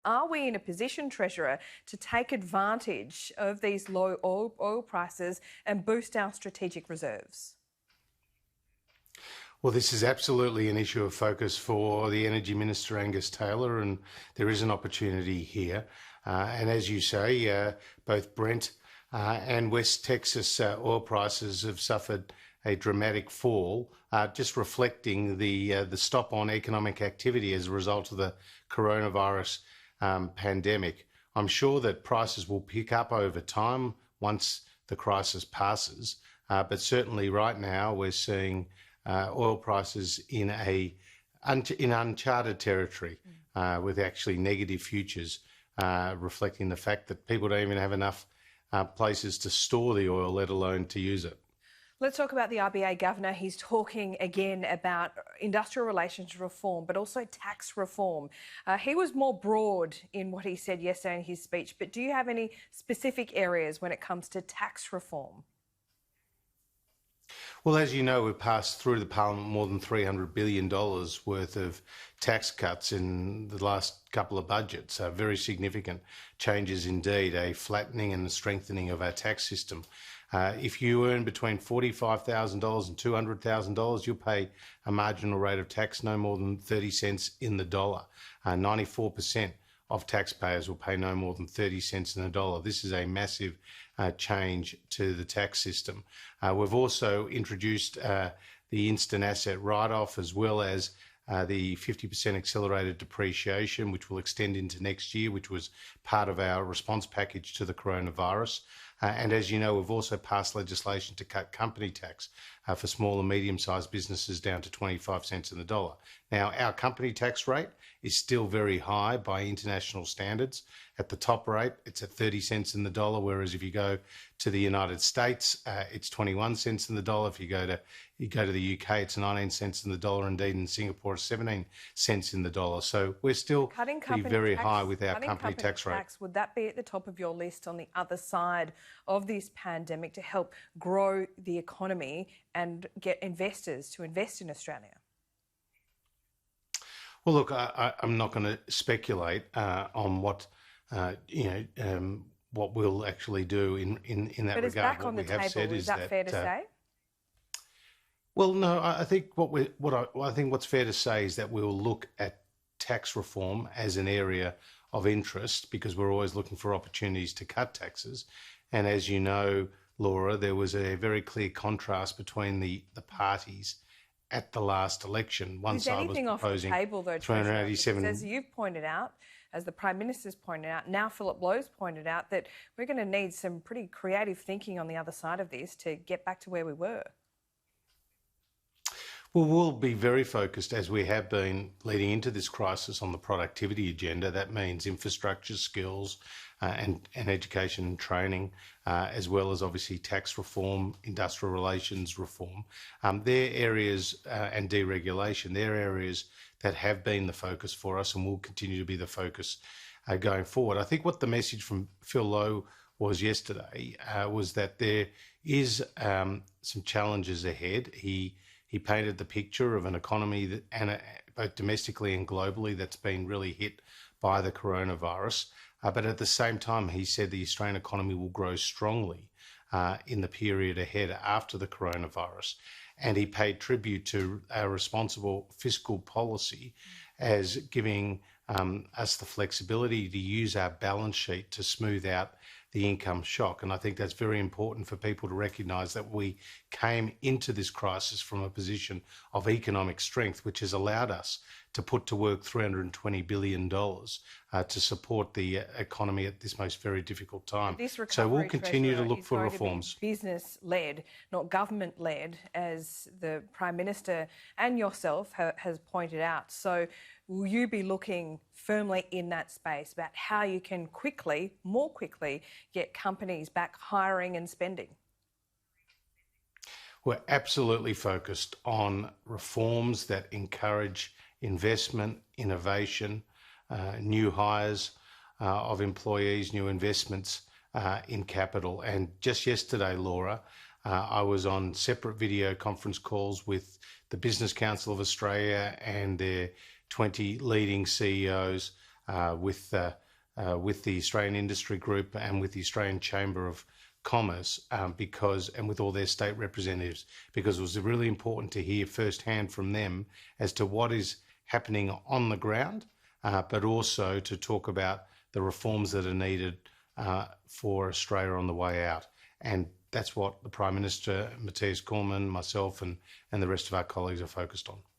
Are we in a position, Treasurer, to take advantage of these low oil prices and boost our strategic reserves? Well, this is absolutely an issue of focus for the Energy Minister, Angus Taylor, and there is an opportunity here. And as you say, both Brent and West Texas oil prices have suffered a dramatic fall, just reflecting the stop on economic activity as a result of the coronavirus pandemic. I'm sure that prices will pick up over time once the crisis passes, but certainly right now we're seeing oil prices in uncharted territory, with actually negative futures, reflecting the fact that people don't even have enough places to store the oil, let alone to use it. Let's talk about the RBA Governor. He's talking again about industrial relations reform, but also tax reform. He was more broad in what he said yesterday in his speech, but do you have any specific areas when it comes to tax reform? Well, as you know, we've passed through the Parliament more than $300 billion worth of tax cuts in the last couple of budgets. Very significant changes indeed, a flattening and a strengthening of our tax system. If you earn between $45,000 and $200,000, you'll pay a marginal rate of tax no more than 30 cents in the dollar. 94% of taxpayers will pay no more than 30 cents in the dollar. This is a massive change to the tax system. We've also introduced the instant asset write-off, as well as the 50% accelerated depreciation, which will extend into next year, which was part of our response package to the coronavirus. And as you know, we've also passed legislation to cut company tax for small and medium-sized businesses down to 25 cents in the dollar. Now, our company tax rate is still very high by international standards. At the top rate, it's at 30 cents in the dollar, whereas if you go to the United States, it's 21 cents in the dollar. If you go to the UK, it's 19 cents in the dollar. Indeed, in Singapore, it's 17 cents in the dollar. So we're still very high with our company tax rate. Would that be at the top of your list on the other side of this pandemic to help grow the economy and get investors to invest in Australia? Well, look, I'm not going to speculate on what what we'll actually do in that regard. But it's back on the table. Is that fair to say? Well, no. I think I think what's fair to say is that we'll look at tax reform as an area of interest, because we're always looking for opportunities to cut taxes. And as you know, Laura, there was a very clear contrast between the parties at the last election. One side was proposing off the table, though, 387. As you've pointed out, as the Prime Minister's pointed out, now Philip Lowe's pointed out, that we're going to need some pretty creative thinking on the other side of this to get back to where we were. Well, we'll be very focused, as we have been leading into this crisis, on the productivity agenda. That means infrastructure, skills, and education and training, as well as obviously tax reform, industrial relations reform. They're areas, and deregulation, they're areas that have been the focus for us and will continue to be the focus going forward. I think what the message from Phil Lowe was yesterday was that there is some challenges ahead. He painted the picture of an economy that, both domestically and globally, that's been really hit by the coronavirus. But at the same time, he said the Australian economy will grow strongly in the period ahead after the coronavirus. And he paid tribute to our responsible fiscal policy as giving us the flexibility to use our balance sheet to smooth out the income shock. And I think that's very important for people to recognise that we came into this crisis from a position of economic strength, which has allowed us to put to work $320 billion to support the economy at this most very difficult time. So we'll continue to look for reforms. Business-led, not government-led, as the Prime Minister and yourself has pointed out. So will you be looking firmly in that space about how you can more quickly, get companies back hiring and spending? We're absolutely focused on reforms that encourage investment, innovation, new hires of employees, new investments in capital. And just yesterday, Laura, I was on separate video conference calls with the Business Council of Australia and their 20 leading CEOs with the Australian Industry Group and with the Australian Chamber of Commerce, and with all their state representatives, because it was really important to hear firsthand from them as to what is happening on the ground, but also to talk about the reforms that are needed for Australia on the way out. And that's what the Prime Minister, Matthias Cormann, myself and the rest of our colleagues are focused on.